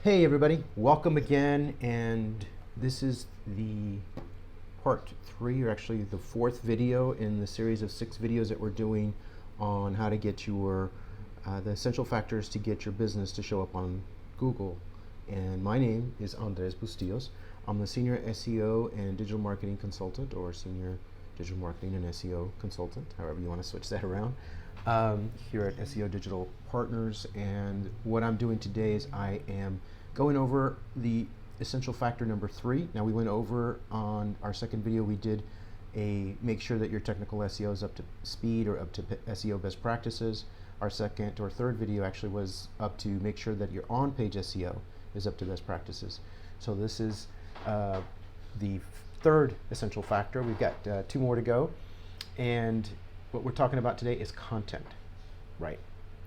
Hey everybody, welcome again, and this is the part 3, or actually the 4th video in the series of 6 videos that we're doing on how to get your the essential factors to get your business to show up on Google. And my name is Andres Bustillos. I'm the Senior SEO and Digital Marketing Consultant, or Senior Digital Marketing and SEO Consultant, however you want to switch that around, here at SEO Digital Partners. And what I'm doing today is I am going over the essential factor number 3. Now, we went over on our second video, we did make sure that your technical SEO is up to speed or up to SEO best practices. Our second or third video actually was up to make sure that your on-page SEO is up to best practices. So this is the third essential factor. We've got 2 more to go. And what we're talking about today is content, right?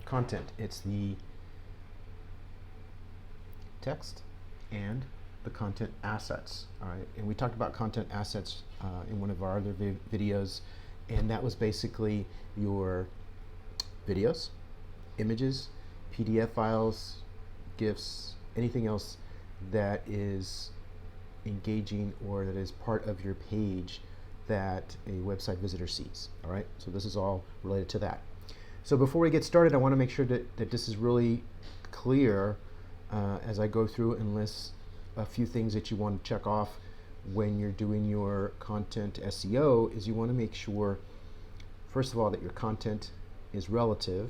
Content. It's the text and the content assets. All right, and we talked about content assets in one of our other videos, and that was basically your videos, images, PDF files, GIFs, anything else that is engaging or that is part of your page that a website visitor sees. All right, so this is all related to that. So before we get started, I want to make sure that this is really clear as I go through and list a few things that you want to check off when you're doing your content SEO. Is you want to make sure, first of all, that your content is relevant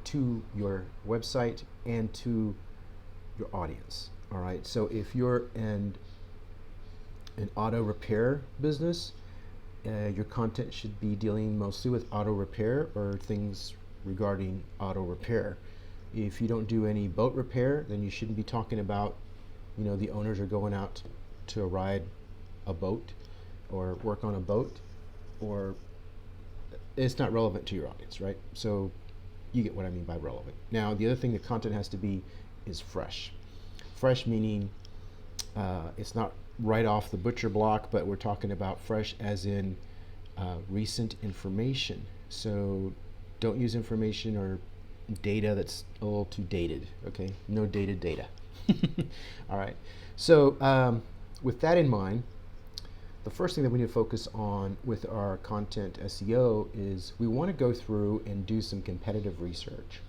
to your website and to your audience. All right, so if you're an auto repair business, your content should be dealing mostly with auto repair or things regarding auto repair. If you don't do any boat repair, then you shouldn't be talking about, the owners are going out to ride a boat or work on a boat, or it's not relevant to your audience, right? So you get what I mean by relevant. Now, the other thing the content has to be is fresh. Fresh meaning it's not right off the butcher block, but we're talking about fresh as in recent information. So don't use information or data that's a little too dated, okay? No dated data. All right, so with that in mind, the first thing that we need to focus on with our content SEO is we want to go through and do some competitive research.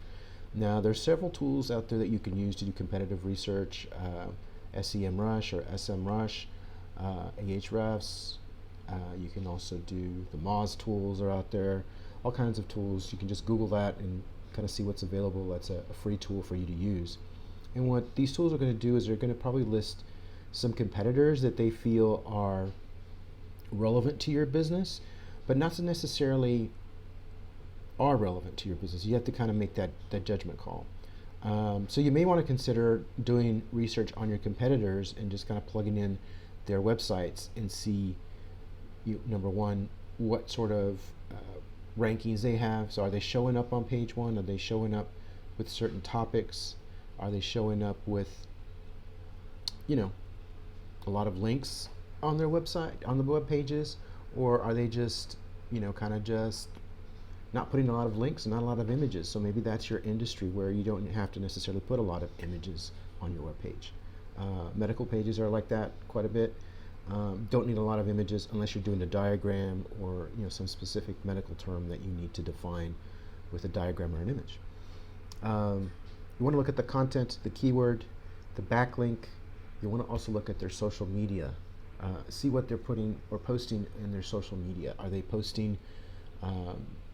Now, there's several tools out there that you can use to do competitive research, SEMrush or SMrush, Ahrefs. You can also do the Moz tools are out there, all kinds of tools. You can just Google that and kind of see what's available. That's a free tool for you to use. And what these tools are going to do is they're going to probably list some competitors that they feel are relevant to your business, but not necessarily are relevant to your business. You have to kind of make that judgment call. So you may want to consider doing research on your competitors and just kind of plugging in their websites and see, number one, what sort of rankings they have. So are they showing up on page 1? Are they showing up with certain topics? Are they showing up with, a lot of links on their website, on the web pages? Or are they just, kind of just not putting a lot of links and not a lot of images? So maybe that's your industry where you don't have to necessarily put a lot of images on your web page. Medical pages are like that quite a bit. Don't need a lot of images unless you're doing a diagram or some specific medical term that you need to define with a diagram or an image. You want to look at the content, the keyword, the backlink. You want to also look at their social media. See what they're putting or posting in their social media. Are they posting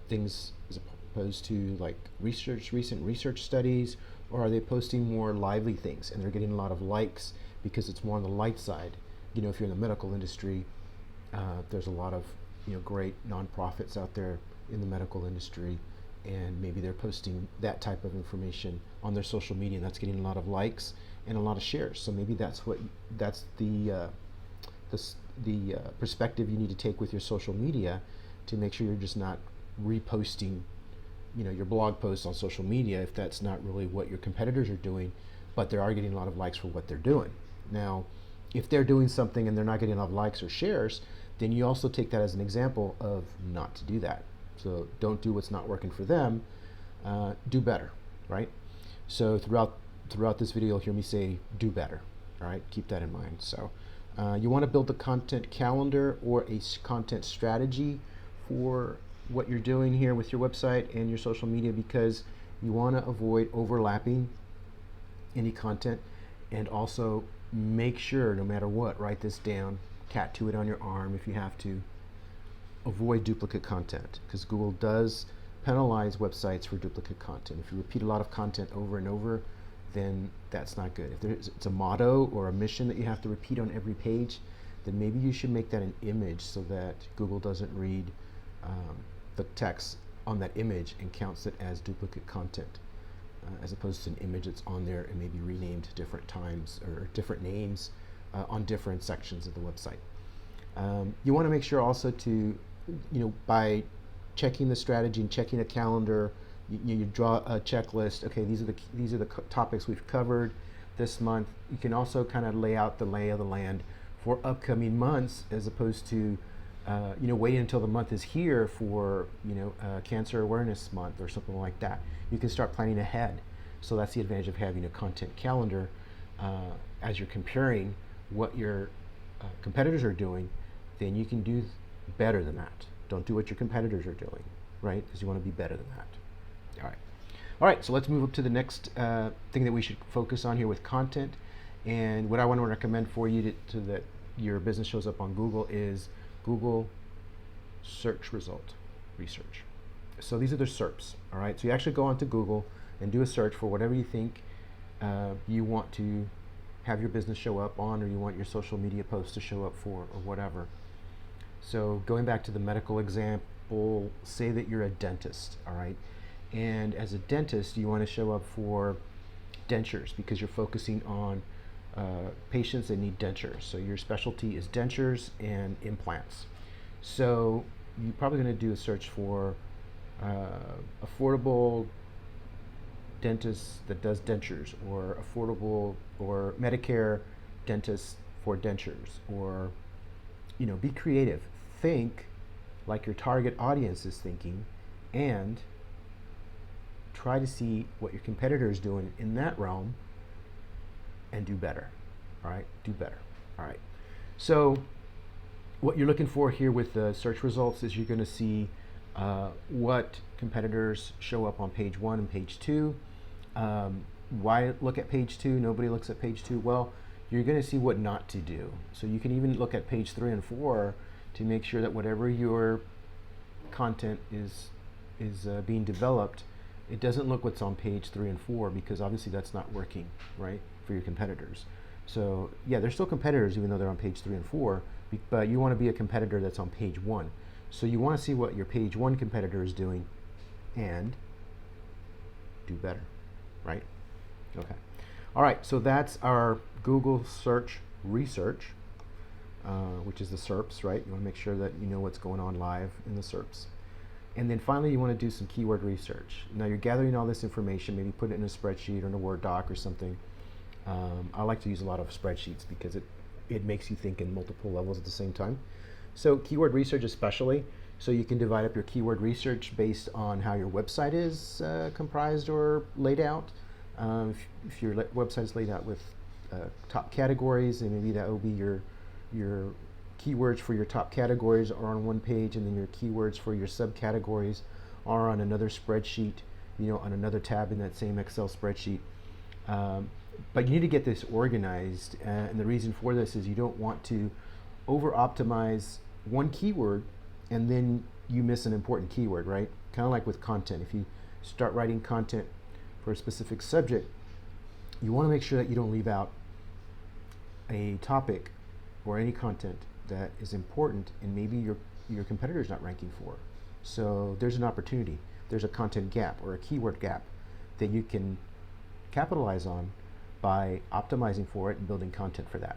things as opposed to like recent research studies, or are they posting more lively things and they're getting a lot of likes because it's more on the light side? If you're in the medical industry, there's a lot of great nonprofits out there in the medical industry, and maybe they're posting that type of information on their social media, and that's getting a lot of likes and a lot of shares. So maybe that's the perspective you need to take with your social media to make sure you're just not reposting your blog posts on social media if that's not really what your competitors are doing, but they are getting a lot of likes for what they're doing. Now, if they're doing something and they're not getting a lot of likes or shares, then you also take that as an example of not to do that. So don't do what's not working for them. Do better. right? So throughout this video, you'll hear me say do better. All right, keep that in mind. So you want to build a content calendar or a content strategy for what you're doing here with your website and your social media, because you want to avoid overlapping any content, and also make sure, no matter what, write this down, tattoo it on your arm if you have to. Avoid duplicate content, because Google does penalize websites for duplicate content. If you repeat a lot of content over and over, then that's not good. If it's a motto or a mission that you have to repeat on every page, then maybe you should make that an image so that Google doesn't read the text on that image and counts it as duplicate content, as opposed to an image that's on there and maybe renamed different times or different names on different sections of the website. You want to make sure also to, by checking the strategy and checking a calendar, you draw a checklist. Okay, these are the topics we've covered this month. You can also kind of lay out the lay of the land for upcoming months, as opposed to waiting until the month is here for Cancer Awareness Month or something like that. You can start planning ahead. So that's the advantage of having a content calendar as you're comparing what your competitors are doing. Then you can do better than that. Don't do what your competitors are doing, right? Because you want to be better than that. All right, so let's move up to the next thing that we should focus on here with content. And what I want to recommend for you to that your business shows up on Google is Google search result research. So these are the SERPs, all right? So you actually go onto Google and do a search for whatever you think you want to have your business show up on, or you want your social media posts to show up for, or whatever. So going back to the medical example, say that you're a dentist, all right? And as a dentist, you want to show up for dentures because you're focusing on patients that need dentures. So your specialty is dentures and implants. So you're probably going to do a search for affordable dentist that does dentures, or affordable or Medicare dentist for dentures, or be creative. Think like your target audience is thinking, and try to see what your competitor is doing in that realm and do better. All right, do better. All right. So what you're looking for here with the search results is you're going to see what competitors show up on page 1 and page 2. Why look at page 2? Nobody looks at page 2. Well, you're going to see what not to do. So you can even look at page 3 and 4 to make sure that whatever your content is being developed, it doesn't look what's on page 3 and 4, because obviously that's not working, right, for your competitors. So yeah, they're still competitors even though they're on page 3 and 4, but you want to be a competitor that's on page 1. So you want to see what your page 1 competitor is doing and do better, right? Okay. All right, so that's our Google search research, which is the SERPs, right? You want to make sure that you know what's going on live in the SERPs. And then finally, you want to do some keyword research. Now you're gathering all this information, maybe put it in a spreadsheet or in a Word doc or something. I like to use a lot of spreadsheets because it makes you think in multiple levels at the same time. So keyword research especially, so you can divide up your keyword research based on how your website is comprised or laid out. If your website is laid out with top categories, and maybe that will be your keywords for your top categories are on one page, and then your keywords for your subcategories are on another spreadsheet, on another tab in that same Excel spreadsheet. But you need to get this organized, and the reason for this is you don't want to over-optimize one keyword and then you miss an important keyword, right? Kind of like with content. If you start writing content for a specific subject, you want to make sure that you don't leave out a topic or any content that is important and maybe your competitor is not ranking for. So there's an opportunity. There's a content gap or a keyword gap that you can capitalize on by optimizing for it and building content for that.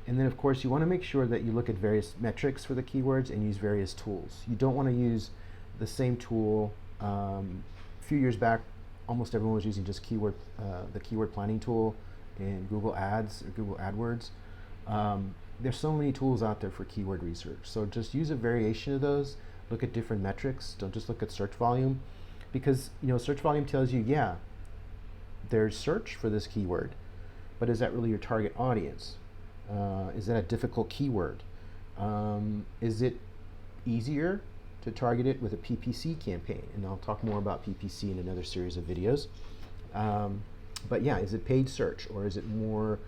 And then of course you want to make sure that you look at various metrics for the keywords and use various tools. You don't want to use the same tool. A few years back, almost everyone was using just the keyword planning tool in Google Ads or Google AdWords. There's so many tools out there for keyword research. So just use a variation of those. Look at different metrics. Don't just look at search volume, because search volume tells you, yeah, there's search for this keyword, but is that really your target audience? Is that a difficult keyword? Is it easier to target it with a PPC campaign? And I'll talk more about PPC in another series of videos. But yeah, is it paid search, or is it more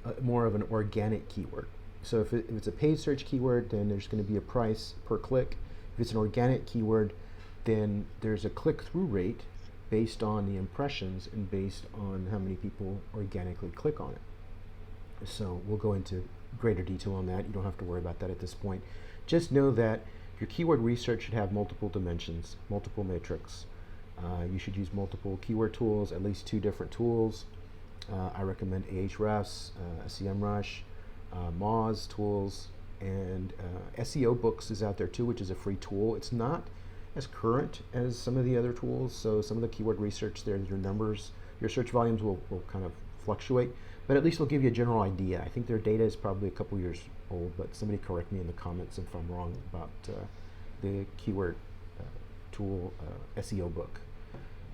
of an organic keyword? So if it's a paid search keyword, then there's going to be a price per click. If it's an organic keyword, then there's a click-through rate based on the impressions and based on how many people organically click on it. So we'll go into greater detail on that. You don't have to worry about that at this point. Just know that your keyword research should have multiple dimensions, multiple metrics. You should use multiple keyword tools, at least 2 different tools. I recommend Ahrefs, SEMrush, Moz tools, and SEO Books is out there too, which is a free tool. It's not as current as some of the other tools, so some of the keyword research there, your numbers, your search volumes will kind of fluctuate, but at least it'll give you a general idea. I think their data is probably a couple years old, but somebody correct me in the comments if I'm wrong about the keyword tool SEO book.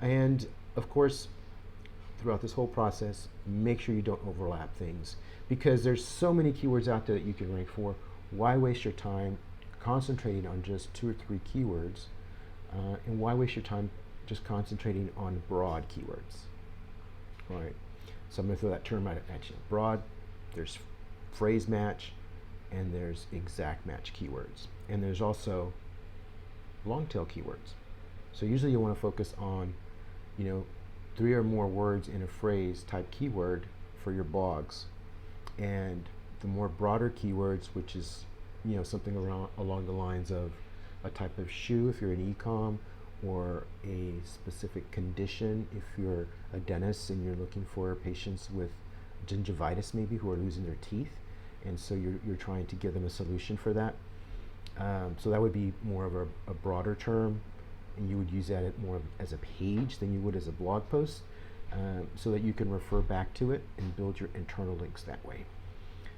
And of course, throughout this whole process, make sure you don't overlap things, because there's so many keywords out there that you can rank for. Why waste your time concentrating on just 2 or 3 keywords? And why waste your time just concentrating on broad keywords? All right, so I'm going to throw that term at you. Broad, there's phrase match, and there's exact match keywords. And there's also long tail keywords. So usually you want to focus on, 3 or more words in a phrase type keyword for your blogs. And the more broader keywords, which is something along the lines of a type of shoe if you're an e-com, or a specific condition if you're a dentist and you're looking for patients with gingivitis maybe who are losing their teeth, and so you're trying to give them a solution for that. So that would be more of a broader term, and you would use that more as a page than you would as a blog post, so that you can refer back to it and build your internal links that way.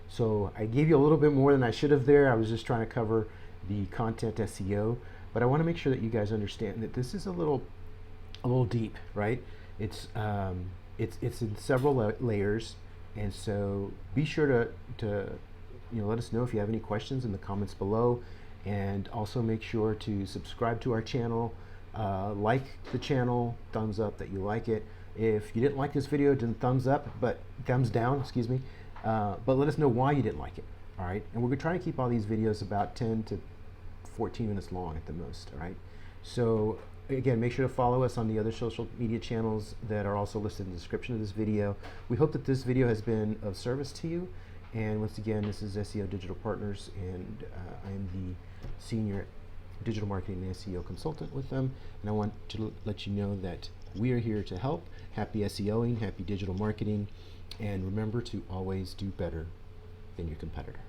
So I gave you a little bit more than I should have there. I was just trying to cover the content SEO, but I want to make sure that you guys understand that this is a little deep, right? It's in several layers, and so be sure to let us know if you have any questions in the comments below, and also make sure to subscribe to our channel, like the channel, thumbs up that you like it. If you didn't like this video, then thumbs down, excuse me. But let us know why you didn't like it, all right? And we're trying to keep all these videos about 10 to 14 minutes long at the most, all right? So again, make sure to follow us on the other social media channels that are also listed in the description of this video. We hope that this video has been of service to you. And once again, this is SEO Digital Partners, and I am the Senior Digital Marketing and SEO Consultant with them. And I want to let you know that we are here to help. Happy SEOing, happy digital marketing, and remember to always do better than your competitor.